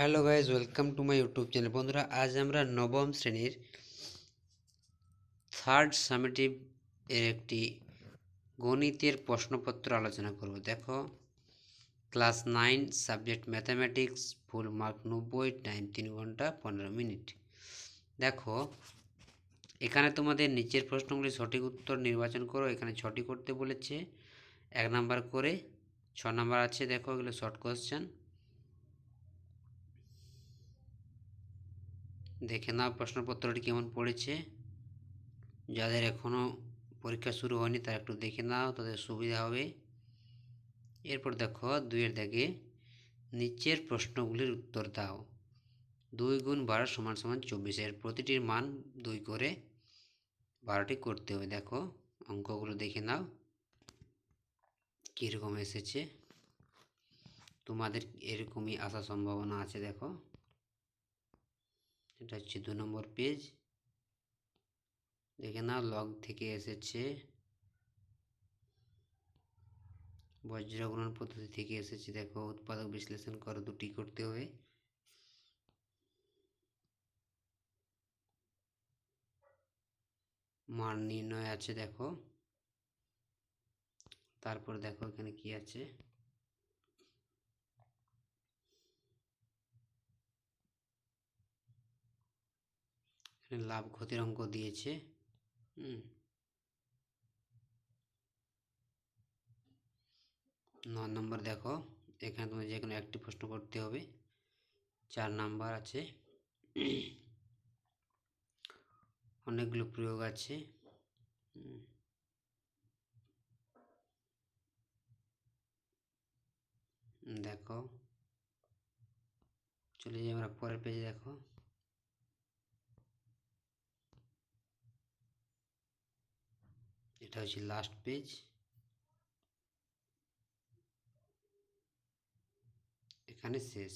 Hello guys, welcome to my YouTube channel. বন্ধুরা, আজ আমরা নবম শ্রেণীর থার্ড সামেটিভ এর একটি গণিতের প্রশ্নপত্র আলোচনা করব। দেখো, class 9 subject mathematics, full mark 90, time 3 ঘন্টা 15 মিনিট। দেখো, এখানে তোমাদের নিচের প্রশ্নগুলি সঠিক উত্তর নির্বাচন করো। এখানে 6টি করতে বলেছে, 1 নাম্বার করে 6 নাম্বার আছে। দেখো, এগুলো শর্ট কোয়েশ্চেন। দেখে নাও প্রশ্নপত্রটি কেমন পড়েছে। যাদের এখনও পরীক্ষা শুরু হয়নি তারা একটু দেখে নাও, তাদের সুবিধা হবে। এরপর দেখো, 2-এর দাগে নিচের প্রশ্নগুলির উত্তর দাও। 2 গুণ 12 সমান সমান 24, এর প্রতিটির মান 2 করে 12টি করতে হবে। দেখো, অঙ্কগুলো দেখে নাও কীরকম এসেছে। তোমাদের এরকমই আসার সম্ভাবনা আছে। দেখো, এটা হচ্ছে 2 নম্বর পেজ। দেখে নাও, লগ থেকে এসেছে, বজ্র গুণন পদ্ধতি থেকে এসেছে। দেখো, উৎপাদক বিশ্লেষণ করো, 2টি করতে হবে। মান নির্ণয় আছে। দেখো, তারপর দেখো এখানে কি আছে। এখানে লাভ ক্ষতির অঙ্ক দিয়েছে। 9 নম্বর দেখো, এখানে তোমার যে কোনো একটি প্রশ্ন করতে হবে। 4 নাম্বার আছে, অনেকগুলো প্রয়োগ আছে। দেখো, চলে যাই আমরা পরের পেজে। দেখো, এটা হচ্ছে লাস্ট পেজ। এখানে শেষ।